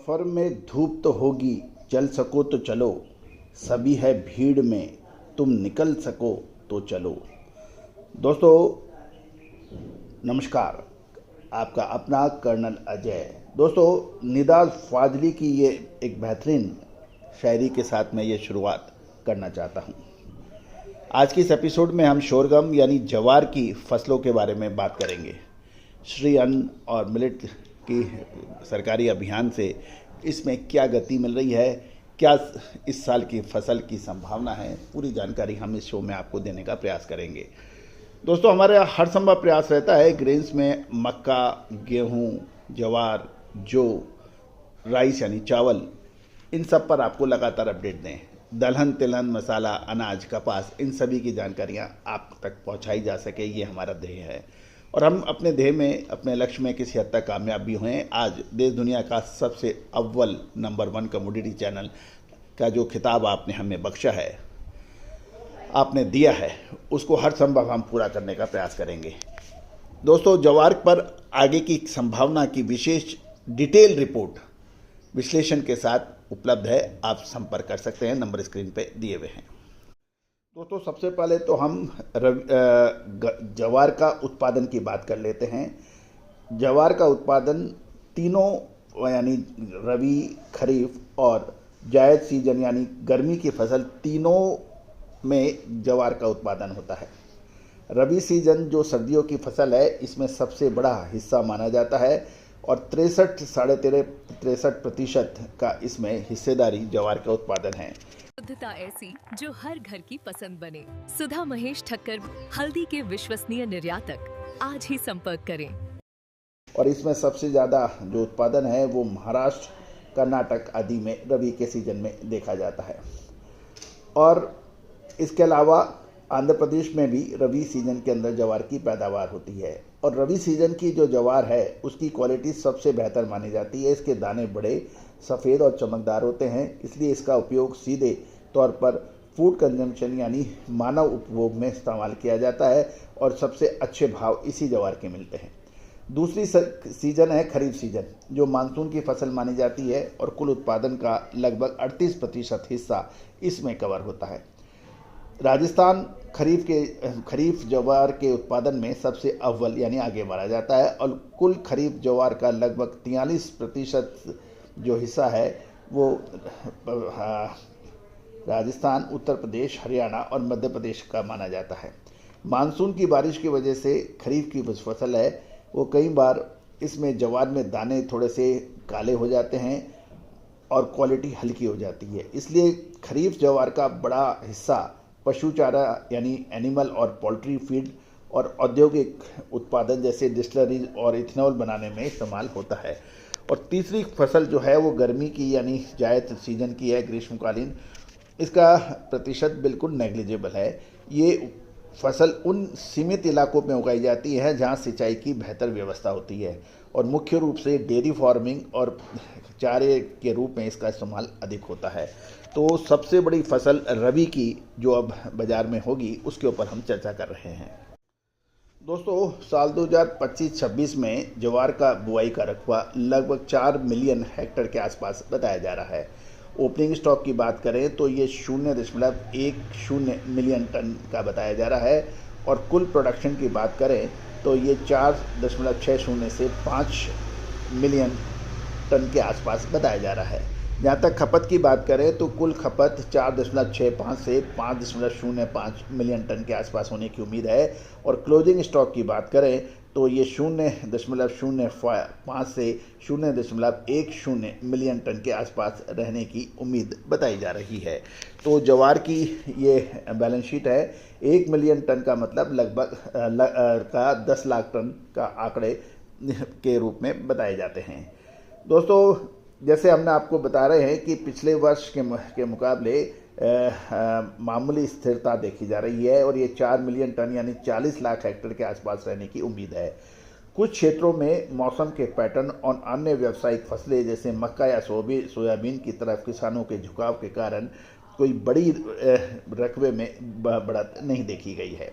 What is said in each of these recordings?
सफ़र में धूप तो होगी, चल सको तो चलो, सभी है भीड़ में, तुम निकल सको तो चलो। दोस्तों नमस्कार, आपका अपना कर्नल अजय। दोस्तों निदाल फाजली की ये एक बेहतरीन शायरी के साथ मैं ये शुरुआत करना चाहता हूँ। आज की इस एपिसोड में हम शोरगम यानी जवार की फसलों के बारे में बात करेंगे। श्री अन्न और मिलेट की सरकारी अभियान से इसमें क्या गति मिल रही है, क्या इस साल की फसल की संभावना है, पूरी जानकारी हम इस शो में आपको देने का प्रयास करेंगे। दोस्तों हमारा हर संभव प्रयास रहता है ग्रेन्स में मक्का, गेहूं, जवार, जौ, राइस यानी चावल, इन सब पर आपको लगातार अपडेट दें। दलहन, तिलहन, मसाला, अनाज, कपास, इन सभी की जानकारियां आप तक पहुंचाई जा सके, ये हमारा ध्येय है। और हम अपने ध्येय में, अपने लक्ष्य में किसी हद तक कामयाब भी हुए। आज देश दुनिया का सबसे अव्वल नंबर 1 कमोडिटी चैनल का जो खिताब आपने हमें बख्शा है, आपने दिया है, उसको हर संभव हम पूरा करने का प्रयास करेंगे। दोस्तों जवार पर आगे की संभावना की विशेष डिटेल रिपोर्ट विश्लेषण के साथ उपलब्ध है, आप संपर्क कर सकते हैं, नंबर स्क्रीन पे दिए हुए हैं। दोस्तों सबसे पहले तो हम जवार का उत्पादन की बात कर लेते हैं। जवार का उत्पादन तीनों यानी रबी, खरीफ और जायद सीजन यानी गर्मी की फसल तीनों में जवार का उत्पादन होता है। रबी सीजन जो सर्दियों की फसल है, इसमें सबसे बड़ा हिस्सा माना जाता है और 63.5% का इसमें हिस्सेदारी जवार का उत्पादन है। शुद्धता ऐसी जो हर घर की पसंद बने। सुधा महेश ठक्कर, हल्दी के विश्वसनीय निर्यातक। आज ही संपर्क करें। और इसमें सबसे ज़्यादा जो उत्पादन है वो महाराष्ट्र, कर्नाटक आदि में रबी के सीजन में देखा जाता है। और इसके अलावा आंध्र प्रदेश में भी रबी सीजन के अंदर जवार की पैदावार होती है। और रबी सीजन की जो जवार है उसकी क्वालिटी सबसे बेहतर मानी जाती है। इसके दाने बड़े, सफ़ेद और चमकदार होते हैं, इसलिए इसका उपयोग सीधे तौर पर फूड कंजम्पशन यानी मानव उपभोग में इस्तेमाल किया जाता है और सबसे अच्छे भाव इसी जवार के मिलते हैं। दूसरी सीजन है खरीफ सीजन, जो मानसून की फसल मानी जाती है और कुल उत्पादन का लगभग 38% हिस्सा इसमें कवर होता है। राजस्थान खरीफ जवार के उत्पादन में सबसे अव्वल यानी आगे माना जाता है और कुल खरीफ जवार का लगभग 43% जो हिस्सा है वो राजस्थान, उत्तर प्रदेश, हरियाणा और मध्य प्रदेश का माना जाता है। मानसून की बारिश की वजह से खरीफ की फसल है वो कई बार इसमें जवार में दाने थोड़े से काले हो जाते हैं और क्वालिटी हल्की हो जाती है, इसलिए खरीफ जवार का बड़ा हिस्सा पशु चारा यानी एनिमल और पोल्ट्री फीड और औद्योगिक उत्पादन जैसे डिस्टिलरीज और इथेनॉल बनाने में इस्तेमाल होता है। और तीसरी फसल जो है वो गर्मी की यानी जायद सीजन की है, ग्रीष्मकालीन। इसका प्रतिशत बिल्कुल नेग्लिजिबल है। ये फसल उन सीमित इलाकों में उगाई जाती है जहाँ सिंचाई की बेहतर व्यवस्था होती है और मुख्य रूप से डेयरी फार्मिंग और चारे के रूप में इसका इस्तेमाल अधिक होता है। तो सबसे बड़ी फसल रबी की जो अब बाज़ार में होगी उसके ऊपर हम चर्चा कर रहे हैं। दोस्तों साल 2025-26 में जवार का बुआई का रकबा लगभग 4 मिलियन हेक्टेयर के आसपास बताया जा रहा है। ओपनिंग स्टॉक की बात करें तो ये 0.10 मिलियन टन का बताया जा रहा है और कुल प्रोडक्शन की बात करें तो ये 4.60 से 5 मिलियन टन के आसपास बताया जा रहा है। जहाँ तक खपत की बात करें तो कुल खपत 4.65 से 5.05 मिलियन टन के आसपास होने की उम्मीद है और क्लोजिंग स्टॉक की बात करें तो ये 0.05 से 0.10 मिलियन टन के आसपास रहने की उम्मीद बताई जा रही है। तो जवार की ये बैलेंस शीट है। 1 मिलियन टन का मतलब लगभग 10 लाख टन का आंकड़े के रूप में बताए जाते हैं। दोस्तों जैसे हमने आपको बता रहे हैं कि पिछले वर्ष के मुकाबले मामूली स्थिरता देखी जा रही है और ये 4 मिलियन टन यानी 40 लाख हेक्टेयर के आसपास रहने की उम्मीद है। कुछ क्षेत्रों में मौसम के पैटर्न और अन्य व्यावसायिक फसलें जैसे मक्का या सोयाबीन की तरफ किसानों के झुकाव के कारण कोई बड़ी रकबे में बढ़त नहीं देखी गई है।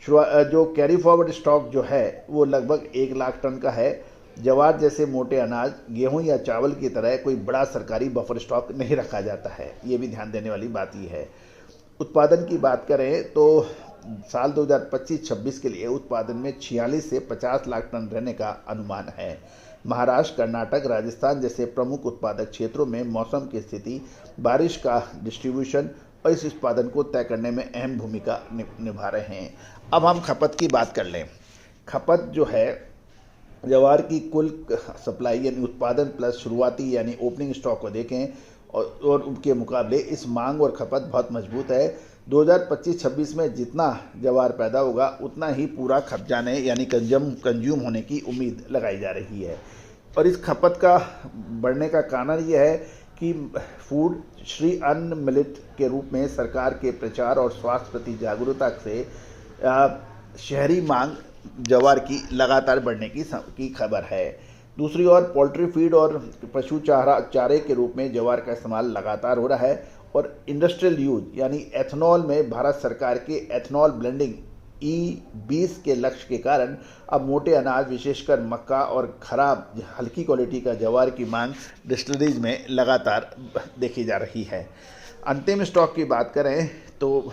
जो कैरी फॉरवर्ड स्टॉक जो है वो लगभग 1 लाख टन का है जवार जैसे मोटे अनाज, गेहूं या चावल की तरह कोई बड़ा सरकारी बफर स्टॉक नहीं रखा जाता है। ये भी ध्यान देने वाली बात ये है। उत्पादन की बात करें तो साल 2025-26 के लिए उत्पादन में 46 से 50 लाख टन रहने का अनुमान है। महाराष्ट्र, कर्नाटक, राजस्थान जैसे प्रमुख उत्पादक क्षेत्रों में मौसम की स्थिति, बारिश का डिस्ट्रीब्यूशन और इस उत्पादन को तय करने में अहम भूमिका निभा रहे हैं। अब हम खपत की बात कर लें। खपत जो है, जवार की कुल सप्लाई यानी उत्पादन प्लस शुरुआती यानी ओपनिंग स्टॉक को देखें और उनके मुकाबले इस मांग और खपत बहुत मजबूत है। 2025-26 में जितना जवार पैदा होगा उतना ही पूरा खप जाने यानी कंज्यूम होने की उम्मीद लगाई जा रही है। और इस खपत का बढ़ने का कारण यह है कि फूड श्री अन्न मिलेट के रूप में सरकार के प्रचार और स्वास्थ्य प्रति जागरूकता से शहरी मांग जवार की लगातार बढ़ने की खबर है। दूसरी ओर पोल्ट्री फीड और पशु चारे के रूप में जवार का इस्तेमाल लगातार हो रहा है और इंडस्ट्रियल यूज यानी एथनॉल में भारत सरकार के एथनॉल ब्लेंडिंग E20 के लक्ष्य के कारण अब मोटे अनाज विशेषकर मक्का और खराब हल्की क्वालिटी का जवार की मांग डिस्टिलरीज में लगातार देखी जा रही है। अंतिम स्टॉक की बात करें तो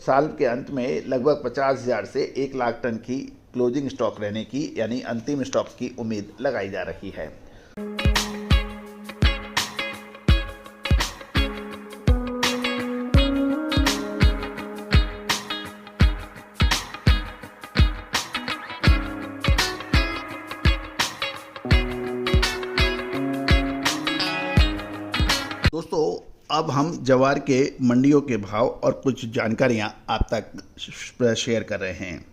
साल के अंत में लगभग 50,000 से 1 लाख टन की क्लोजिंग स्टॉक रहने की यानी अंतिम स्टॉक की उम्मीद लगाई जा रही है। दोस्तों, अब हम जवार के मंडियों के भाव और कुछ जानकारियां आप तक शेयर कर रहे हैं।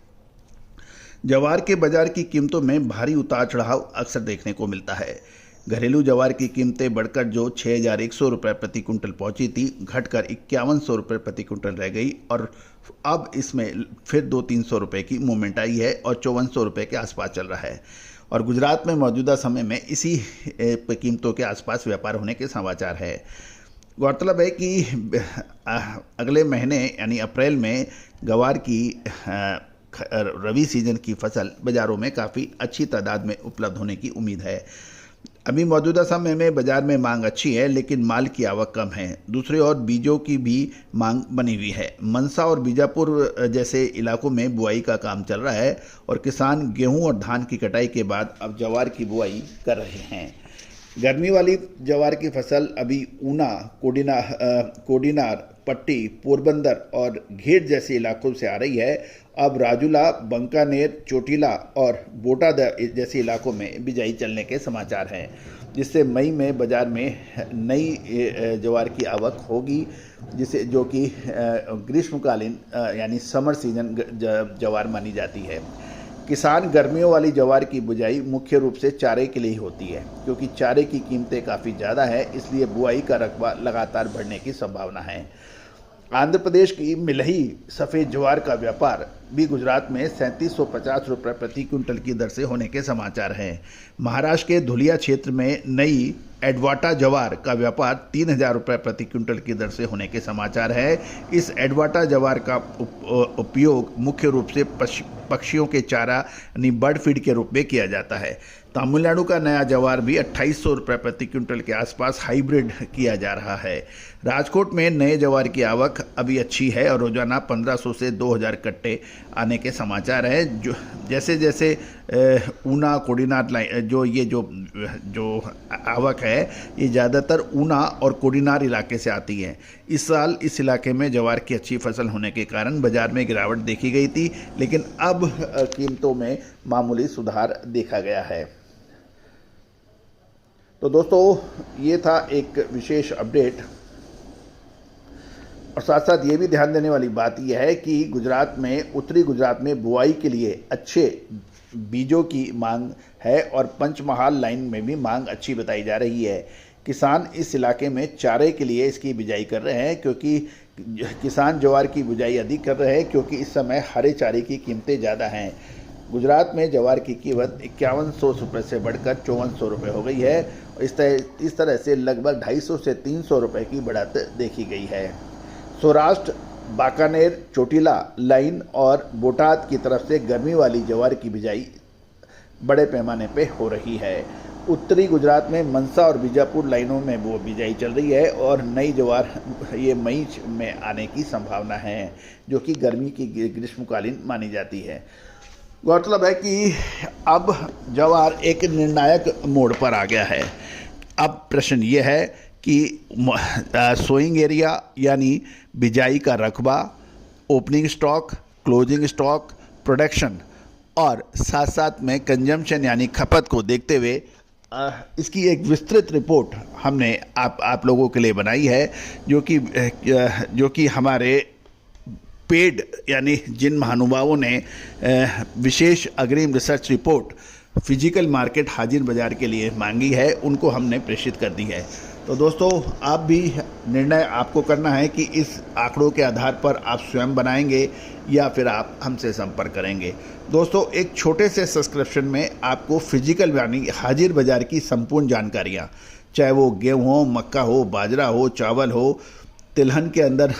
जवार के बाजार की कीमतों में भारी उतार चढ़ाव अक्सर देखने को मिलता है। घरेलू जवार की कीमतें बढ़कर जो 6,100 रुपये प्रति कुंटल पहुंची थी, घटकर 5,100 रुपये प्रति कुंटल रह गई और अब इसमें फिर 200-300 रुपये की मूवमेंट आई है और 5,400 रुपये के आसपास चल रहा है। और गुजरात में मौजूदा समय में इसी कीमतों के आसपास व्यापार होने के समाचार है। गौरतलब है कि अगले महीने यानी अप्रैल में ग्वार की रबी सीजन की फसल बाज़ारों में काफ़ी अच्छी तादाद में उपलब्ध होने की उम्मीद है। अभी मौजूदा समय में बाज़ार में मांग अच्छी है लेकिन माल की आवक कम है। दूसरी ओर बीजों की भी मांग बनी हुई है। मनसा और बीजापुर जैसे इलाकों में बुआई का काम चल रहा है और किसान गेहूं और धान की कटाई के बाद अब जवार की बुआई कर रहे हैं। गर्मी वाली जवार की फसल अभी ऊना, कोडिनार, पट्टी, पोरबंदर और घेट जैसे इलाकों से आ रही है। अब राजूला, बंकानेर, चोटिला और बोटाद जैसे इलाकों में बिजाई चलने के समाचार हैं, जिससे मई में बाज़ार में नई जवार की आवक होगी, जिसे जो कि ग्रीष्मकालीन यानी समर सीजन जवार मानी जाती है। किसान गर्मियों वाली जवार की बुआई मुख्य रूप से चारे के लिए ही होती है, क्योंकि चारे की कीमतें काफ़ी ज़्यादा है, इसलिए बुआई का रकबा लगातार बढ़ने की संभावना है। आंध्र प्रदेश की मिलही सफ़ेद ज्वार का व्यापार भी गुजरात में 3750 रुपये प्रति क्विंटल की दर से होने के समाचार हैं। महाराष्ट्र के धुलिया क्षेत्र में नई एडवाटा जवार का व्यापार 3,000 रुपये प्रति क्विंटल की दर से होने के समाचार है। इस एडवाटा जवार का उपयोग मुख्य रूप से पक्षियों के चारा यानी बर्ड फीड के रूप में किया जाता है। तमिलनाडु का नया जवार भी 2,800 रुपये प्रति क्विंटल के आसपास हाइब्रिड किया जा रहा है। राजकोट में नए जवार की आवक अभी अच्छी है और रोजाना 1,500 से 2,000 कट्टे आने के समाचार हैं। जो जैसे जैसे ऊना, कोडिनार लाइन जो आवक है ये ज़्यादातर ऊना और कोडिनार इलाके से आती है। इस साल इस इलाके में जवार की अच्छी फसल होने के कारण बाजार में गिरावट देखी गई थी, लेकिन अब कीमतों में मामूली सुधार देखा गया है। तो दोस्तों, ये था एक विशेष अपडेट और साथ साथ ये भी ध्यान देने वाली बात यह है कि गुजरात में, उत्तरी गुजरात में बुआई के लिए अच्छे बीजों की मांग है और पंचमहाल लाइन में भी मांग अच्छी बताई जा रही है। किसान इस इलाके में चारे के लिए इसकी बिजाई कर रहे हैं, क्योंकि किसान ज्वार की बिजाई अधिक कर रहे हैं क्योंकि इस समय हरे चारे की कीमतें ज़्यादा हैं। गुजरात में ज्वार की कीमत 5,100 रुपये से बढ़कर 5,400 रुपये हो गई है। इस तरह से लगभग 250 से 300 रुपये की बढ़त देखी गई है। सौराष्ट्र, बाकानेर, चोटिला लाइन और बोटाद की तरफ से गर्मी वाली ज्वार की बिजाई बड़े पैमाने पे हो रही है। उत्तरी गुजरात में मनसा और बीजापुर लाइनों में वो बिजाई चल रही है और नई ज्वार ये मई में आने की संभावना है, जो कि गर्मी की ग्रीष्मकालीन मानी जाती है। गौरतलब है कि अब ज्वार एक निर्णायक मोड़ पर आ गया है। अब प्रश्न ये है कि सोइंग एरिया यानी बिजाई का रकबा, opening stock, closing stock, production और साथ साथ में कंजम्पशन यानी खपत को देखते हुए इसकी एक विस्तृत रिपोर्ट हमने आप लोगों के लिए बनाई है, जो कि हमारे पेड यानी जिन महानुभावों ने विशेष अग्रिम रिसर्च रिपोर्ट फिजिकल मार्केट हाजिर बाजार के लिए मांगी है, उनको हमने प्रेषित कर दी है। तो दोस्तों, आप भी निर्णय आपको करना है कि इस आंकड़ों के आधार पर आप स्वयं बनाएंगे या फिर आप हमसे संपर्क करेंगे। दोस्तों, एक छोटे से सब्सक्रिप्शन में आपको फिजिकल यानी हाजिर बाजार की संपूर्ण जानकारियाँ, चाहे वो गेहूँ हो, मक्का हो, बाजरा हो, चावल हो, तिलहन के अंदर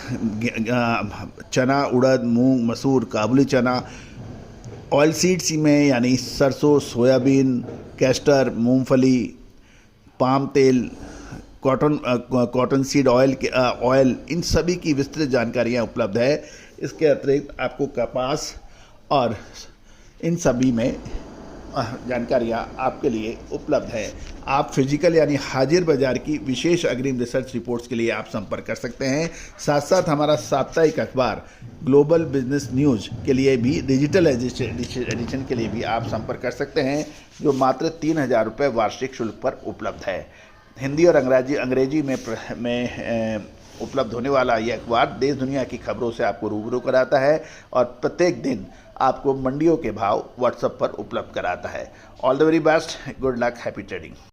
चना, उड़द, मूंग, मसूर, काबुली चना, ऑयल सीड्स में यानी सरसों, सोयाबीन, कैस्टर, मूंगफली, पाम तेल, कॉटन सीड ऑयल, इन सभी की विस्तृत जानकारियाँ उपलब्ध है। इसके अतिरिक्त आपको कपास और इन सभी में जानकारियाँ आपके लिए उपलब्ध है। आप फिजिकल यानी हाजिर बाजार की विशेष अग्रिम रिसर्च रिपोर्ट्स के लिए आप संपर्क कर सकते हैं। साथ साथ हमारा साप्ताहिक अखबार ग्लोबल बिजनेस न्यूज़ के लिए भी डिजिटल एडिशन के लिए भी आप संपर्क कर सकते हैं, जो मात्र 3,000 रुपये वार्षिक शुल्क पर उपलब्ध है। हिंदी और अंग्रेजी में उपलब्ध होने वाला यह अखबार देश दुनिया की खबरों से आपको रूबरू कराता है और प्रत्येक दिन आपको मंडियों के भाव व्हाट्सएप पर उपलब्ध कराता है। All the very best, good luck, happy trading.